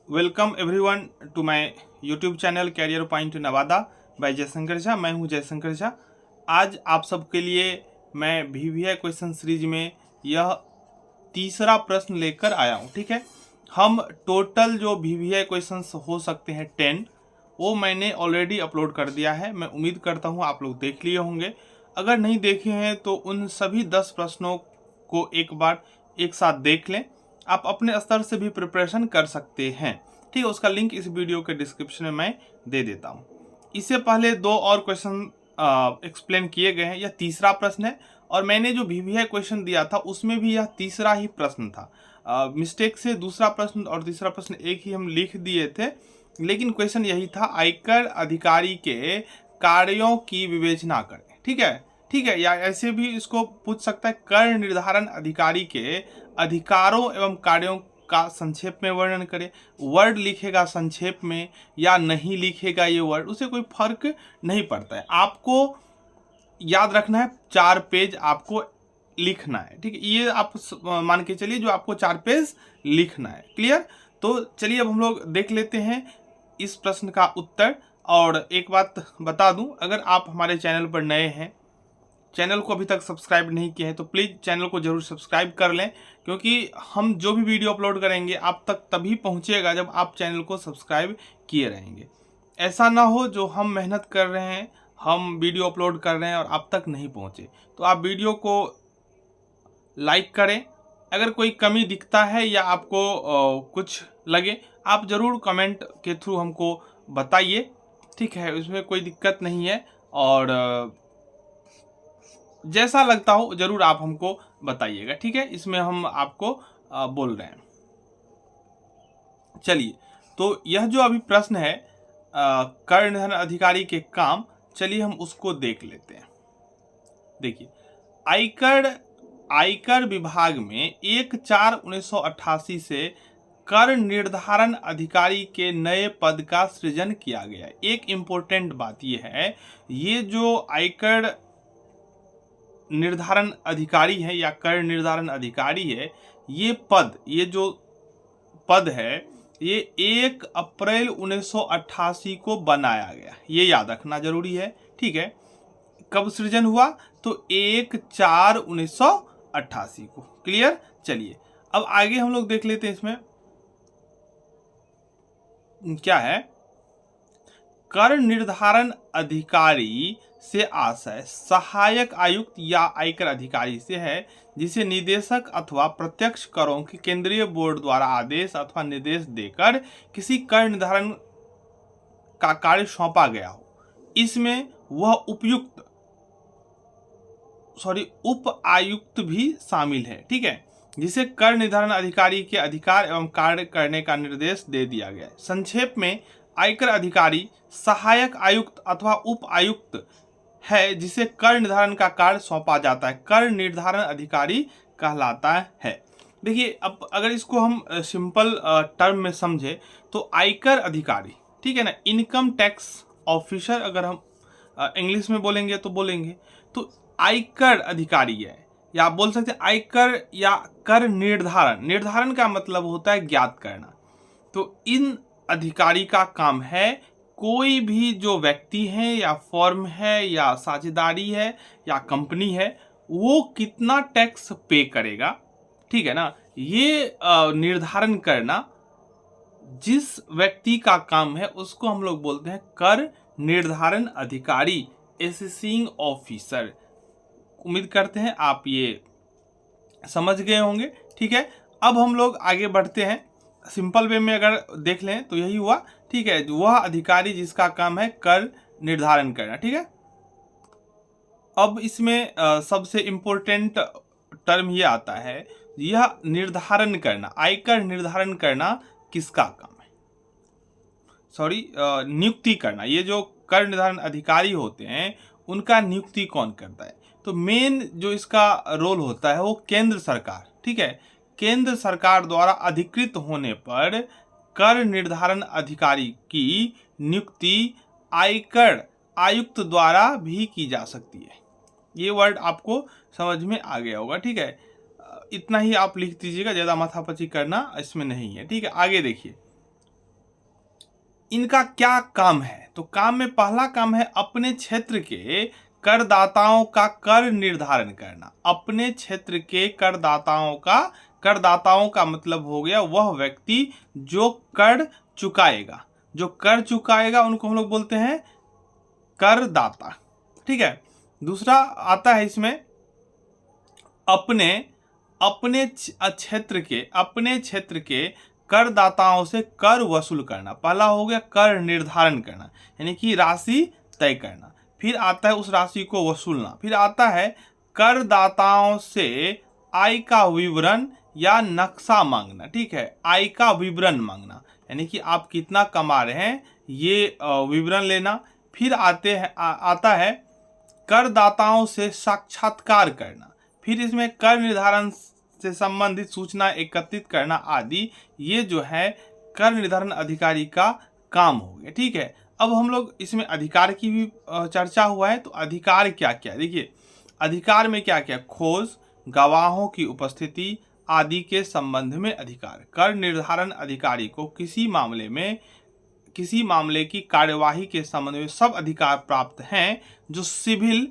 Welcome everyone to my YouTube channel career point Nawada by Jayshankar Jha. मैं हूं जयशंकर झा। आज आप सबके लिए मैं VVI क्वेश्चन सीरीज में यह तीसरा प्रश्न लेकर आया हूं। ठीक है, हम टोटल जो VVI क्वेश्चंस हो सकते हैं 10 वो मैंने ऑलरेडी अपलोड कर दिया है। मैं उम्मीद करता हूं आप लोग देख लिए होंगे। अगर नहीं देखे हैं तो उन सभी 10 प्रश्नों को एक बार एक साथ देख लें। आप अपने स्तर से भी प्रिपरेशन कर सकते हैं। ठीक है, उसका लिंक इस वीडियो के डिस्क्रिप्शन में मैं दे देता हूं। इससे पहले 2 और क्वेश्चन एक्सप्लेन किए गए हैं। यह तीसरा प्रश्न है और मैंने जो VVI क्वेश्चन दिया था उसमें भी यह तीसरा ही प्रश्न था। मिस्टेक से दूसरा प्रश्न और तीसरा प्रश्न एक ही हम लिख दिए थे, लेकिन क्वेश्चन यही था, आयकर अधिकारी के कार्यों की विवेचना करें। ठीक है, या ऐसे भी इसको पूछ सकता है, कर निर्धारण अधिकारी के अधिकारों एवं कार्यों का संक्षेप में वर्णन करें। वर्ड लिखेगा संक्षेप में या नहीं लिखेगा ये वर्ड, उसे कोई फर्क नहीं पड़ता है। आपको याद रखना है 4 पेज आपको लिखना है। ठीक है, ये आप मान के चलिए जो आपको 4 पेज लिखना है। क्लियर? तो चलिए अब हम लोग देख लेते हैं इस प्रश्न का उत्तर। और एक बात बता दूं, अगर आप हमारे चैनल पर नए हैं, चैनल को अभी तक सब्सक्राइब नहीं किए हैं, तो प्लीज़ चैनल को जरूर सब्सक्राइब कर लें, क्योंकि हम जो भी वीडियो अपलोड करेंगे आप तक तभी पहुंचेगा जब आप चैनल को सब्सक्राइब किए रहेंगे। ऐसा ना हो जो हम मेहनत कर रहे हैं, हम वीडियो अपलोड कर रहे हैं और आप तक नहीं पहुंचे। तो आप वीडियो को लाइक करें। अगर कोई कमी दिखता है या आपको कुछ लगे, आप ज़रूर कमेंट के थ्रू हमको बताइए। ठीक है, उसमें कोई दिक्कत नहीं है। और जैसा लगता हो जरूर आप हमको बताइएगा। ठीक है, इसमें हम आपको बोल रहे हैं। चलिए, तो यह जो अभी प्रश्न है कर निर्धारण अधिकारी के काम, चलिए हम उसको देख लेते हैं। देखिए, आयकर विभाग में 1/4/1988 से कर निर्धारण अधिकारी के नए पद का सृजन किया गया है। एक इम्पोर्टेंट बात यह है, ये जो आयकर निर्धारण अधिकारी है या कर निर्धारण अधिकारी है, ये जो पद है, ये 1 अप्रैल 1988 को बनाया गया। ये याद रखना जरूरी है। ठीक है, कब सृजन हुआ? तो 1/4/1988 को। क्लियर? चलिए अब आगे हम लोग देख लेते हैं इसमें क्या है। कर निर्धारण अधिकारी से आशय सहायक आयुक्त या आयकर अधिकारी से है, जिसे निदेशक अथवा प्रत्यक्ष करों के केंद्रीय बोर्ड द्वारा आदेश अथवा निर्देश देकर किसी कर निर्धारण का कार्य सौंपा गया हो। इसमें वह उप आयुक्त भी शामिल है। ठीक है, जिसे कर निर्धारण अधिकारी के अधिकार एवं कार्य करने का निर्देश दे दिया गया है। संक्षेप में, आयकर अधिकारी सहायक आयुक्त अथवा उप आयुक्त है, जिसे कर निर्धारण का कार्य सौंपा जाता है। कर निर्धारण अधिकारी कहलाता है। देखिए, अब अगर इसको हम सिंपल टर्म में समझे तो आयकर अधिकारी, ठीक है ना, इनकम टैक्स ऑफिसर अगर हम इंग्लिश में बोलेंगे तो आयकर अधिकारी है, या आप बोल सकते हैं आयकर या कर निर्धारण का मतलब होता है ज्ञात करना। तो इन अधिकारी का काम है कोई भी जो व्यक्ति है या फर्म है या साझेदारी है या कंपनी है, वो कितना टैक्स पे करेगा। ठीक है ना, ये निर्धारण करना जिस व्यक्ति का काम है उसको हम लोग बोलते हैं कर निर्धारण अधिकारी, असेसिंग ऑफिसर। उम्मीद करते हैं आप ये समझ गए होंगे। ठीक है, अब हम लोग आगे बढ़ते हैं। सिंपल वे में अगर देख लें तो यही हुआ। ठीक है, वह अधिकारी जिसका काम है कर निर्धारण करना। ठीक है, अब इसमें सबसे इम्पोर्टेंट टर्म ये आता है, यह निर्धारण करना, आयकर निर्धारण करना किसका काम है? नियुक्ति करना। ये जो कर निर्धारण अधिकारी होते हैं उनका नियुक्ति कौन करता है? तो मेन जो इसका रोल होता है वो केंद्र सरकार। ठीक है, केंद्र सरकार द्वारा अधिकृत होने पर कर निर्धारण अधिकारी की नियुक्ति आयकर आयुक्त द्वारा भी की जा सकती है। ये वर्ड आपको समझ में आ गया होगा। ठीक है, इतना ही आप लिख दीजिएगा, ज़्यादा माथापच्ची करना इसमें नहीं है। ठीक है, आगे देखिए, इनका क्या काम है? तो काम में पहला काम है अपने क्षेत्र के करदाताओं का कर निर्धारण करना। अपने क्षेत्र के करदाताओं का मतलब हो गया वह व्यक्ति जो कर चुकाएगा। जो कर चुकाएगा उनको हम लोग बोलते हैं करदाता। ठीक है। दूसरा आता है इसमें अपने क्षेत्र के करदाताओं से कर वसूल करना। पहला हो गया कर निर्धारण करना, यानी कि राशि तय करना। फिर आता है उस राशि को वसूलना। फिर आता है करदाताओं से आय का विवरण या नक्शा मांगना। ठीक है, आय का विवरण मांगना, यानी कि आप कितना कमा रहे हैं ये विवरण लेना। फिर आता है करदाताओं से साक्षात्कार करना। फिर इसमें कर निर्धारण से संबंधित सूचना एकत्रित करना आदि, ये जो है कर निर्धारण अधिकारी का काम हो गया। ठीक है। अब हम लोग इसमें अधिकार की भी चर्चा हुआ है। तो अधिकार क्या क्या, देखिए अधिकार में क्या क्या, खोज, गवाहों की उपस्थिति आदि के संबंध में अधिकार। कर निर्धारण अधिकारी को किसी मामले की कार्यवाही के संबंध में सब अधिकार प्राप्त हैं जो सिविल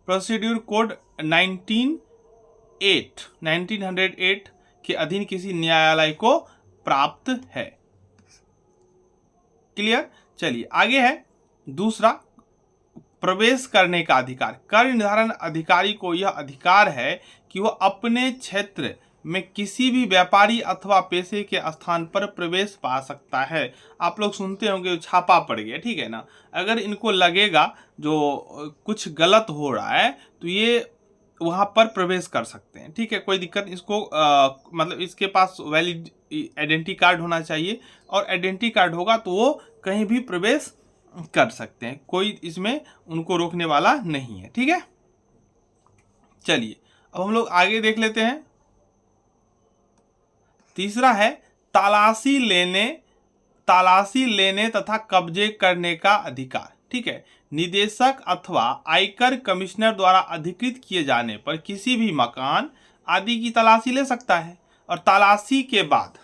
प्रोसीड्यूर कोड 1908 के अधीन किसी न्यायालय को प्राप्त है। क्लियर। चलिए आगे है दूसरा, प्रवेश करने का अधिकार। कर निर्धारण अधिकारी को यह अधिकार है कि वह अपने क्षेत्र में किसी भी व्यापारी अथवा पेशे के स्थान पर प्रवेश पा सकता है। आप लोग सुनते होंगे छापा पड़ गया, ठीक है ना। अगर इनको लगेगा जो कुछ गलत हो रहा है तो ये वहाँ पर प्रवेश कर सकते हैं। ठीक है, कोई दिक्कत, इसको मतलब इसके पास वैलिड आइडेंटिटी कार्ड होना चाहिए, और आइडेंटिटी कार्ड होगा तो वो कहीं भी प्रवेश कर सकते हैं, कोई इसमें उनको रोकने वाला नहीं है। ठीक है। चलिए अब हम लोग आगे देख लेते हैं। तीसरा है तलाशी लेने तथा कब्जे करने का अधिकार। ठीक है, निदेशक अथवा आयकर कमिश्नर द्वारा अधिकृत किए जाने पर किसी भी मकान आदि की तलाशी ले सकता है, और तलाशी के बाद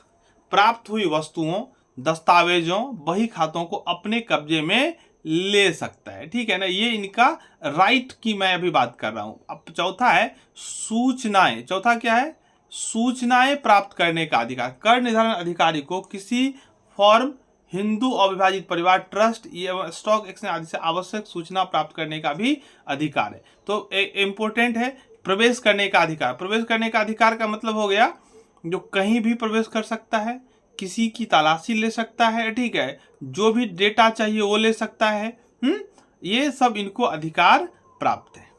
प्राप्त हुई वस्तुओं, दस्तावेजों, बही खातों को अपने कब्जे में ले सकता है। ठीक है ना, ये इनका राइट की मैं अभी बात कर रहा हूं। अब चौथा है सूचनाएं। चौथा क्या है? सूचनाएं प्राप्त करने का अधिकार। कर निर्धारण अधिकारी को किसी फॉर्म, हिंदू अविभाजित परिवार, ट्रस्ट एवं स्टॉक एक्सचेंज आदि से आवश्यक सूचना प्राप्त करने का भी अधिकार है। तो इम्पोर्टेंट है प्रवेश करने का अधिकार। प्रवेश करने का अधिकार का मतलब हो गया जो कहीं भी प्रवेश कर सकता है, किसी की तलाशी ले सकता है, ठीक है, जो भी डेटा चाहिए वो ले सकता है। ये सब इनको अधिकार प्राप्त है।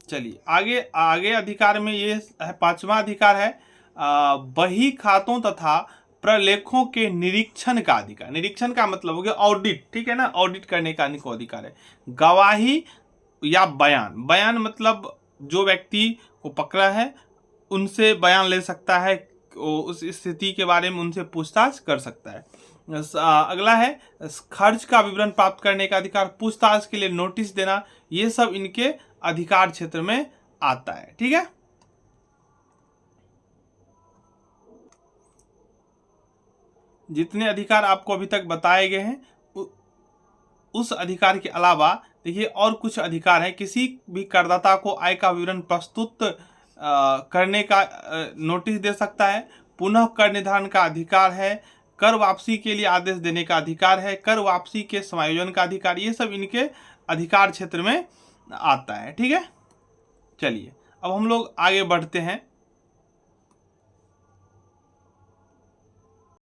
चलिए आगे अधिकार में ये है, पांचवा अधिकार है बही खातों तथा प्रलेखों के निरीक्षण का अधिकार। निरीक्षण का मतलब हो गया ऑडिट। ठीक है ना, ऑडिट करने का इनको अधिकार है। गवाही या बयान मतलब जो व्यक्ति को पकड़ा है उनसे बयान ले सकता है, उस स्थिति के बारे में उनसे पूछताछ कर सकता है। अगला है खर्च का विवरण प्राप्त करने का अधिकार, पूछताछ के लिए नोटिस देना, ये सब इनके अधिकार क्षेत्र में आता है। ठीक है। जितने अधिकार आपको अभी तक बताए गए हैं उस अधिकार के अलावा देखिए और कुछ अधिकार है। किसी भी करदाता को आय का विवरण प्रस्तुत करने का नोटिस दे सकता है। पुनः कर निर्धारण का अधिकार है। कर वापसी के लिए आदेश देने का अधिकार है। कर वापसी के समायोजन का अधिकार, ये सब इनके अधिकार क्षेत्र में आता है। ठीक है। चलिए अब हम लोग आगे बढ़ते हैं।